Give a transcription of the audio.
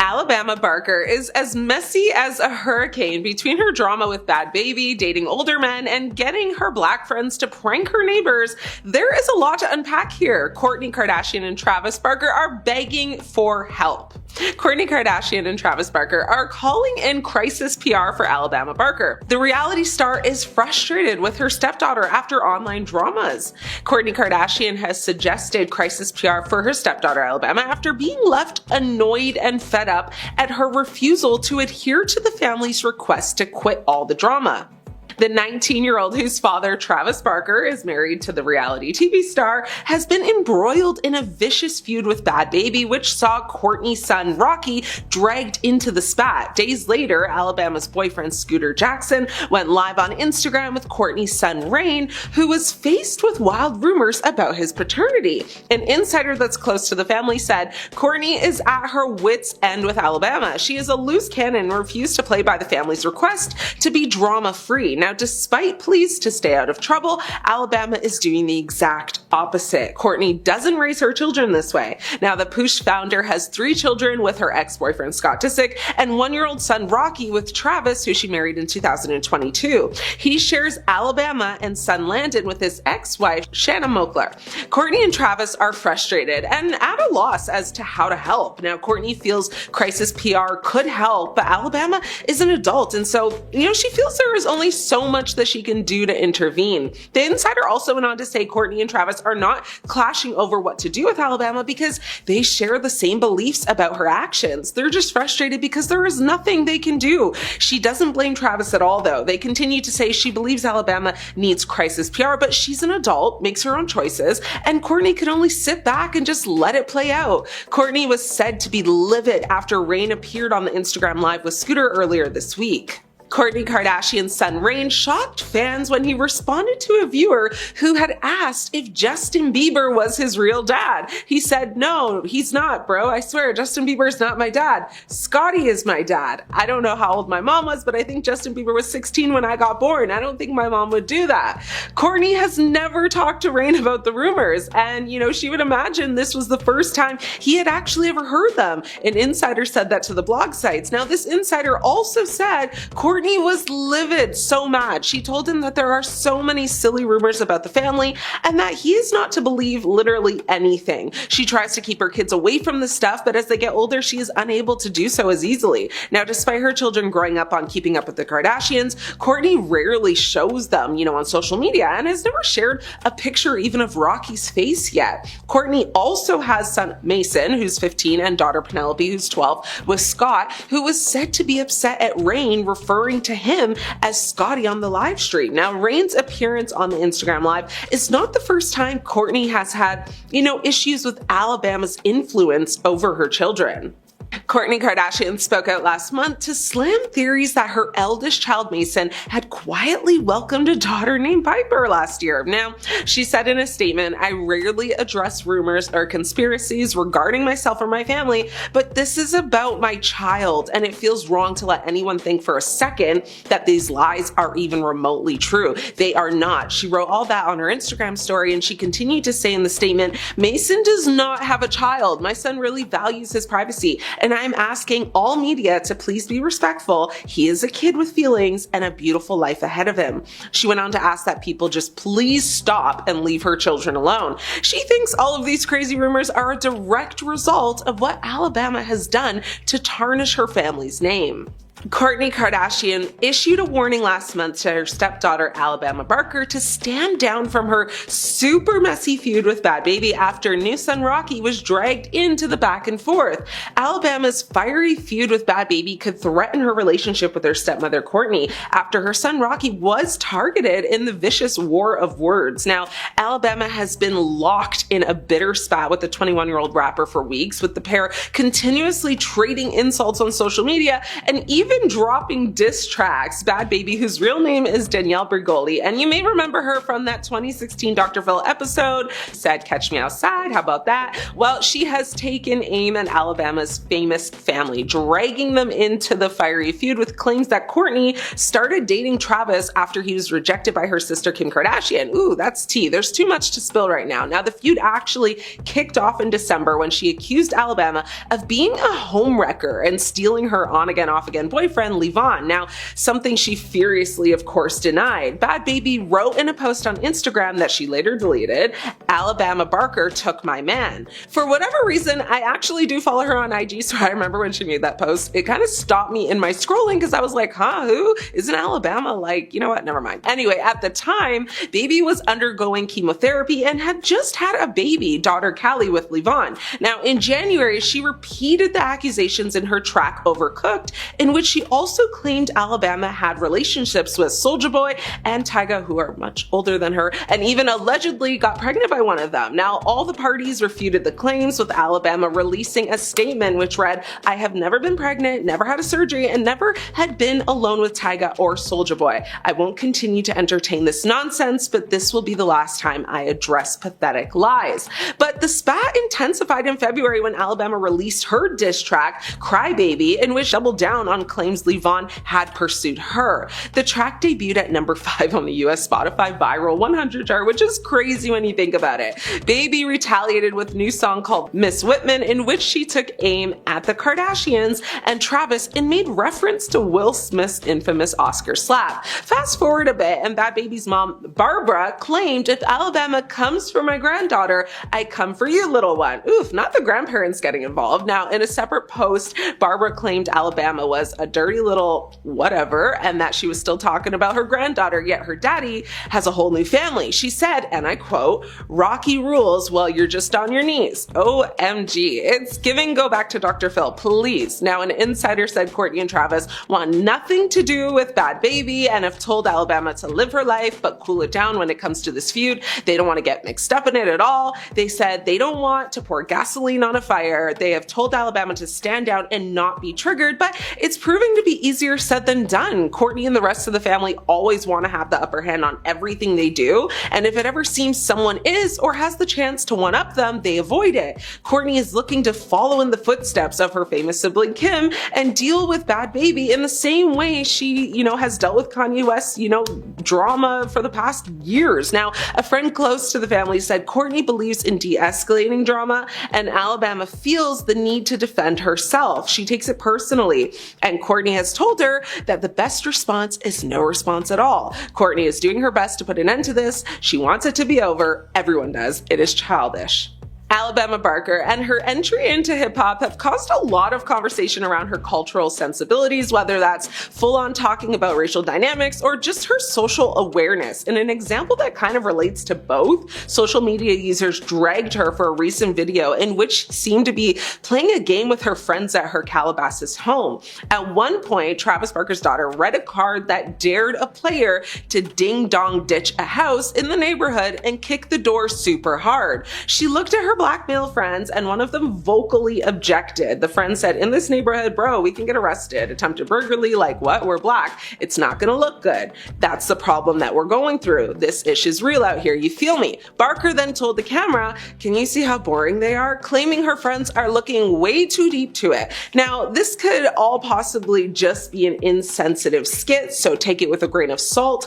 Alabama-Barker is as messy as a hurricane between her drama with Bad Baby, dating older men, and getting her black friends to prank her neighbors. There is a lot to unpack here. Kourtney Kardashian and Travis Barker are begging for help. Kourtney Kardashian and Travis Barker are calling in crisis PR for Alabama-Barker. The reality star is frustrated with her stepdaughter after online dramas. Kourtney Kardashian has suggested crisis PR for her stepdaughter Alabama after being left annoyed and fed up at her refusal to adhere to the family's request to quit all the drama. The 19-year-old, whose father, Travis Barker, is married to the reality TV star, has been embroiled in a vicious feud with Bad Baby, which saw Kourtney's son, Rocky, dragged into the spat. Days later, Alabama's boyfriend, Scooter Jackson, went live on Instagram with Kourtney's son, Rain, who was faced with wild rumors about his paternity. An insider that's close to the family said, Kourtney is at her wits' end with Alabama. She is a loose cannon and refused to play by the family's request to be drama-free. Now, despite pleas to stay out of trouble, Alabama is doing the exact opposite. Kourtney doesn't raise her children this way. Now, the Poosh founder has 3 children with her ex-boyfriend Scott Disick and 1-year-old son Rocky with Travis, who she married in 2022. He shares Alabama and son Landon with his ex-wife Shanna Moakler. Kourtney and Travis are frustrated and at a loss as to how to help. Now, Kourtney feels crisis PR could help, but Alabama is an adult, and so, she feels there is only so much that she can do to intervene. The insider also went on to say Kourtney and Travis are not clashing over what to do with Alabama because they share the same beliefs about her actions. They're just frustrated because there is nothing they can do. She doesn't blame Travis at all, though. They continue to say she believes Alabama needs crisis PR, but she's an adult, makes her own choices, and Kourtney could only sit back and just let it play out. Kourtney was said to be livid after Rain appeared on the Instagram Live with Scooter earlier this week. Kourtney Kardashian's son Rain shocked fans when he responded to a viewer who had asked if Justin Bieber was his real dad. He said, "No, he's not, bro. I swear, Justin Bieber's not my dad. Scotty is my dad. I don't know how old my mom was, but I think Justin Bieber was 16 when I got born. I don't think my mom would do that." Kourtney has never talked to Rain about the rumors, and she would imagine this was the first time he had actually ever heard them. An insider said that to the blog sites. Now, this insider also said Kourtney was livid, so mad. She told him that there are so many silly rumors about the family and that he is not to believe literally anything. She tries to keep her kids away from the stuff, but as they get older, she is unable to do so as easily. Now, despite her children growing up on Keeping Up with the Kardashians, Kourtney rarely shows them, on social media and has never shared a picture even of Rocky's face yet. Kourtney also has son Mason, who's 15, and daughter Penelope, who's 12, with Scott, who was said to be upset at Rain referring to him as Scotty on the live stream. Now, Rain's appearance on the Instagram Live is not the first time Kourtney has had, issues with Alabama's influence over her children. Kourtney Kardashian spoke out last month to slam theories that her eldest child Mason had quietly welcomed a daughter named Piper last year. Now, she said in a statement, "I rarely address rumors or conspiracies regarding myself or my family, but this is about my child, and it feels wrong to let anyone think for a second that these lies are even remotely true. They are not." She wrote all that on her Instagram story, and she continued to say in the statement, "Mason does not have a child. My son really values his privacy, and I'm asking all media to please be respectful. He is a kid with feelings and a beautiful life ahead of him." She went on to ask that people just please stop and leave her children alone. She thinks all of these crazy rumors are a direct result of what Alabama has done to tarnish her family's name. Kourtney Kardashian issued a warning last month to her stepdaughter Alabama-Barker to stand down from her super messy feud with Bad Baby after new son Rocky was dragged into the back and forth. Alabama's fiery feud with Bad Baby could threaten her relationship with her stepmother Kourtney after her son Rocky was targeted in the vicious war of words. Now, Alabama has been locked in a bitter spat with the 21-year-old rapper for weeks, with the pair continuously trading insults on social media and even been dropping diss tracks. Bad Baby, whose real name is Danielle Bregoli, and you may remember her from that 2016 Dr. Phil episode, said "Catch Me Outside," how about that? Well, she has taken aim at Alabama's famous family, dragging them into the fiery feud with claims that Kourtney started dating Travis after he was rejected by her sister Kim Kardashian. Ooh, that's tea. There's too much to spill right now. Now, the feud actually kicked off in December when she accused Alabama of being a homewrecker and stealing her on-again, off-again boyfriend, Levon. Now, something she furiously, of course, denied. Bad Baby wrote in a post on Instagram that she later deleted, "Alabama-Barker took my man." For whatever reason, I actually do follow her on IG, so I remember when she made that post, it kind of stopped me in my scrolling because I was like, huh, who? Isn't Alabama like, you know what, never mind. Anyway, at the time, Baby was undergoing chemotherapy and had just had a baby, daughter Callie, with Levon. Now, in January, she repeated the accusations in her track Overcooked, in which she also claimed Alabama had relationships with Soulja Boy and Tyga, who are much older than her, and even allegedly got pregnant by one of them. Now, all the parties refuted the claims, with Alabama releasing a statement which read, "I have never been pregnant, never had a surgery, and never had been alone with Tyga or Soulja Boy. I won't continue to entertain this nonsense, but this will be the last time I address pathetic lies." But the spat intensified in February when Alabama released her diss track, "Cry Baby," in which she doubled down on claims Levon had pursued her. The track debuted at number 5 on the US Spotify Viral 100 chart, which is crazy when you think about it. Baby retaliated with a new song called "Miss Whitman," in which she took aim at the Kardashians and Travis and made reference to Will Smith's infamous Oscar slap. Fast forward a bit, and Bad Baby's mom, Barbara, claimed, "If Alabama comes for my granddaughter, I come for you, little one." Oof, not the grandparents getting involved. Now, in a separate post, Barbara claimed Alabama was a dirty little whatever and that she was still talking about her granddaughter, yet her daddy has a whole new family. She said, and I quote, "Rocky rules while you're just on your knees." OMG. It's giving go back to Dr. Phil, please. Now, an insider said Kourtney and Travis want nothing to do with Bad Baby and have told Alabama to live her life but cool it down when it comes to this feud. They don't want to get mixed up in it at all. They said they don't want to pour gasoline on a fire. They have told Alabama to stand down and not be triggered, but it's proving to be easier said than done. Kourtney and the rest of the family always want to have the upper hand on everything they do, and if it ever seems someone is or has the chance to one-up them, they avoid it. Kourtney is looking to follow in the footsteps of her famous sibling Kim and deal with Bad Baby in the same way she, has dealt with Kanye West's, drama for the past years. Now, a friend close to the family said Kourtney believes in de-escalating drama, and Alabama feels the need to defend herself. She takes it personally, and Kourtney has told her that the best response is no response at all. Kourtney is doing her best to put an end to this. She wants it to be over. Everyone does. It is childish. Alabama-Barker and her entry into hip-hop have caused a lot of conversation around her cultural sensibilities, whether that's full-on talking about racial dynamics or just her social awareness. And an example that kind of relates to both, social media users dragged her for a recent video in which she seemed to be playing a game with her friends at her Calabasas home. At one point, Travis Barker's daughter read a card that dared a player to ding-dong ditch a house in the neighborhood and kick the door super hard. She looked at her black male friends, and one of them vocally objected. The friend said, "In this neighborhood, bro, we can get arrested. Attempted burglary, like what? We're black. It's not gonna look good. That's the problem that we're going through. This issue's real out here, you feel me?" Barker then told the camera, "Can you see how boring they are?" claiming her friends are looking way too deep to it. Now, this could all possibly just be an insensitive skit, so take it with a grain of salt.